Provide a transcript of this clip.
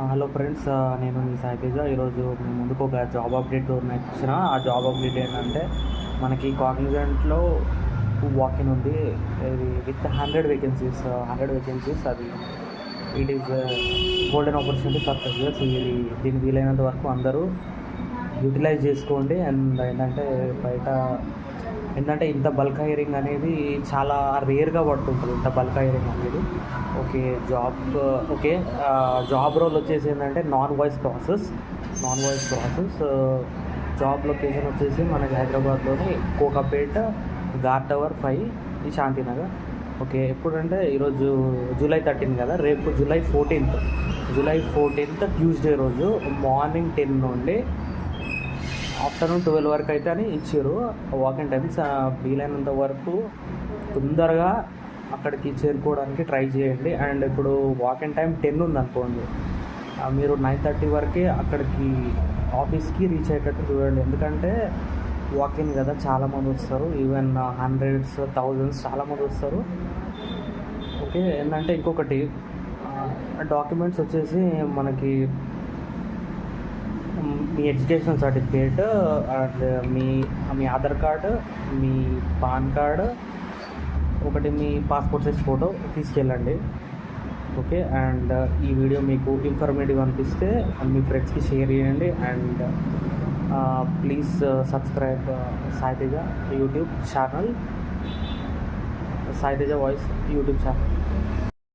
Hello friends, నేను మీ సాయి తేజ. ఈరోజు మీ ముందుకు ఒక జాబ్ అప్డేట్ వచ్చిన. ఆ జాబ్ అప్డేట్ ఏంటంటే మనకి కాగ్నిజెంట్లో వాకిన్ ఉంది. ఇది విత్ 100 వేకెన్సీస్. అది it is golden opportunity for freshers. ఇది దీన్ని వీలైనంత వరకు అందరూ యూటిలైజ్ చేసుకోండి. అండ్ ఏంటంటే ఇంత బల్క్ హైరింగ్ అనేది చాలా రేర్గా పడుతుంటుంది. ఇంత బల్క్ హైరింగ్ అనేది ఓకే. జాబ్ రోల్ వచ్చేసి ఏంటంటే non voice process. Job location వచ్చేసి మనకి హైదరాబాద్లోని కోకాపేట, ఘాట్ టవర్ 5, ఈ శాంతినగర్. ఓకే, ఎప్పుడంటే ఈరోజు జూలై 13 కదా, రేపు జూలై 14 ట్యూస్డే రోజు మార్నింగ్ 10 నుండి ఆఫ్టర్నూన్ 12 వరకు అయితే అని ఇచ్చారు వాకింగ్ టైమ్స్. వీలైనంత వరకు తొందరగా అక్కడికి చేరుకోవడానికి ట్రై చేయండి. అండ్ ఇప్పుడు వాకింగ్ టైం 10 ఉందనుకోండి, మీరు 9:30 వరకే అక్కడికి ఆఫీస్కి రీచ్ అయ్యేటట్టు చూడండి. ఎందుకంటే వాకింగ్ కదా, చాలామంది వస్తారు. ఈవెన్ హండ్రెడ్స్, థౌజండ్స్ చాలామంది వస్తారు. ఓకే, ఏంటంటే ఇంకొకటి డాక్యుమెంట్స్ వచ్చేసి మనకి మీ ఎడ్యుకేషన్ సర్టిఫికేట్ అండ్ మీ ఆధార్ కార్డు, మీ పాన్ కార్డు, ఒకటి మీ పాస్పోర్ట్ సైజ్ ఫోటో తీసుకెళ్ళండి. ఓకే, అండ్ ఈ వీడియో మీకు ఇన్ఫర్మేటివ్ అనిపిస్తే మీ ఫ్రెండ్స్కి షేర్ చేయండి. And please subscribe Sai Teja YouTube channel, Sai Teja voice YouTube channel.